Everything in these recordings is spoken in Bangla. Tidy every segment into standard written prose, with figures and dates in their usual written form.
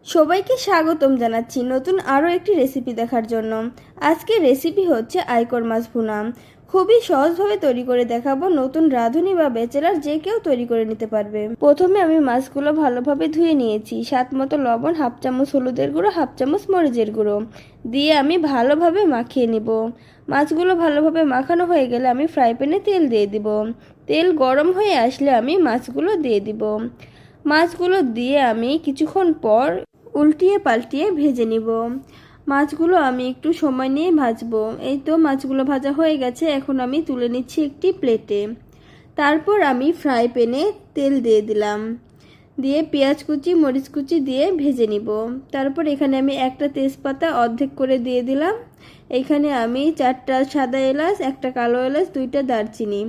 সবাইকে স্বাগতম জানাচ্ছি নতুন আরও একটি রেসিপি দেখার জন্য। আজকের রেসিপি হচ্ছে আইকর মাছ ভুনা। খুবই সহজভাবে তৈরি করে দেখাবো, নতুন রাঁধুনি বা ব্যাচেলার যে কেউ তৈরি করে নিতে পারবে। প্রথমে আমি মাছগুলো ভালোভাবে ধুয়ে নিয়েছি। স্বাদ মতো লবণ, হাফ চামচ হলুদের গুঁড়ো, হাফ চামচ মরিচের গুঁড়ো দিয়ে আমি ভালোভাবে মাখিয়ে নিব। মাছগুলো ভালোভাবে মাখানো হয়ে গেলে আমি ফ্রাই প্যানে তেল দিয়ে দিব। তেল গরম হয়ে আসলে আমি মাছগুলো দিয়ে দিব। মাছগুলো দিয়ে আমি কিছুক্ষণ পর উল্টিয়ে পাল্টিয়ে ভেজে নিব। মাছগুলো আমি একটু সময় নিয়ে ভাজবো। এই তো মাছগুলো ভাজা হয়ে গেছে, এখন আমি তুলে নিচ্ছি একটি প্লেটে। তারপর আমি ফ্রাই প্যানে তেল দিয়ে দিলাম, দিয়ে পেঁয়াজ কুচি মরিচ কুচি দিয়ে ভেজে নিব। তারপর এখানে আমি একটা তেজপাতা অর্ধেক করে দিয়ে দিলাম। এখানে আমি 4টা সাদা এলাচ, একটা কালো এলাচ, 2টা দারচিনি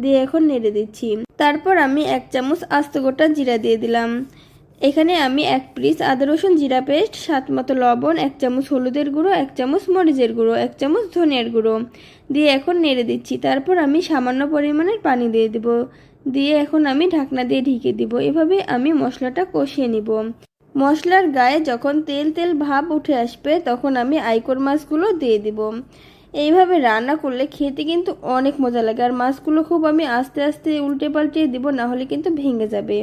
দিয়ে এখন নেড়ে দিচ্ছি। তারপর আমি 1 চামচ আস্ত গোটা জিরা দিয়ে দিলাম। এখানে আমি 1 পিস আদা রসুন জিরা পেস্ট, স্বাদ মতো লবণ, 1 চামচ হলুদের গুঁড়ো, 1 চামচ মরিচের গুঁড়ো, 1 চামচ ধনিয়ার গুঁড়ো দিয়ে এখন নেড়ে দিচ্ছি। তারপর আমি সামান্য পরিমাণের পানি দিয়ে দেব, দিয়ে এখন আমি ঢাকনা দিয়ে ঢেকে দিব। এভাবে আমি মশলাটা কষিয়ে নিব। মশলার গায়ে যখন তেল তেল ভাব উঠে আসবে তখন আমি আইকর মাছগুলো দিয়ে দিব। এইভাবে রান্না করলে খেতে কিন্তু অনেক মজা লাগে। আর মাছগুলো খুব আমি আস্তে আস্তে উল্টে পাল্টে দিব, না হলে কিন্তু ভেঙে যাবে।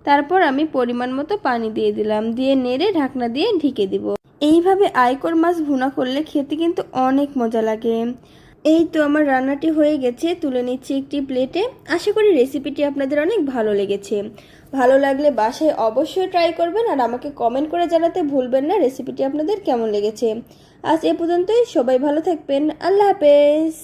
তারপর আমি পরিমাণ মতো পানি দিয়ে দিলাম, দিয়ে নেড়ে ঢাকনা দিয়ে ঢেকে দিব। এইভাবে আইকর মাছ ভুনা করলে খেতে কিন্তু অনেক মজা লাগে। এই তো আমার রান্নাটি হয়ে গেছে, তুলে নিচ্ছি একটি প্লেটে। আশা করি রেসিপিটি আপনাদের অনেক ভালো লেগেছে। ভালো লাগলে বাসায় অবশ্যই ট্রাই করবেন আর আমাকে কমেন্ট করে জানাতে ভুলবেন না রেসিপিটি আপনাদের কেমন লেগেছে। আজ এ পর্যন্তই, সবাই ভালো থাকবেন। আল্লাহ হাফেজ।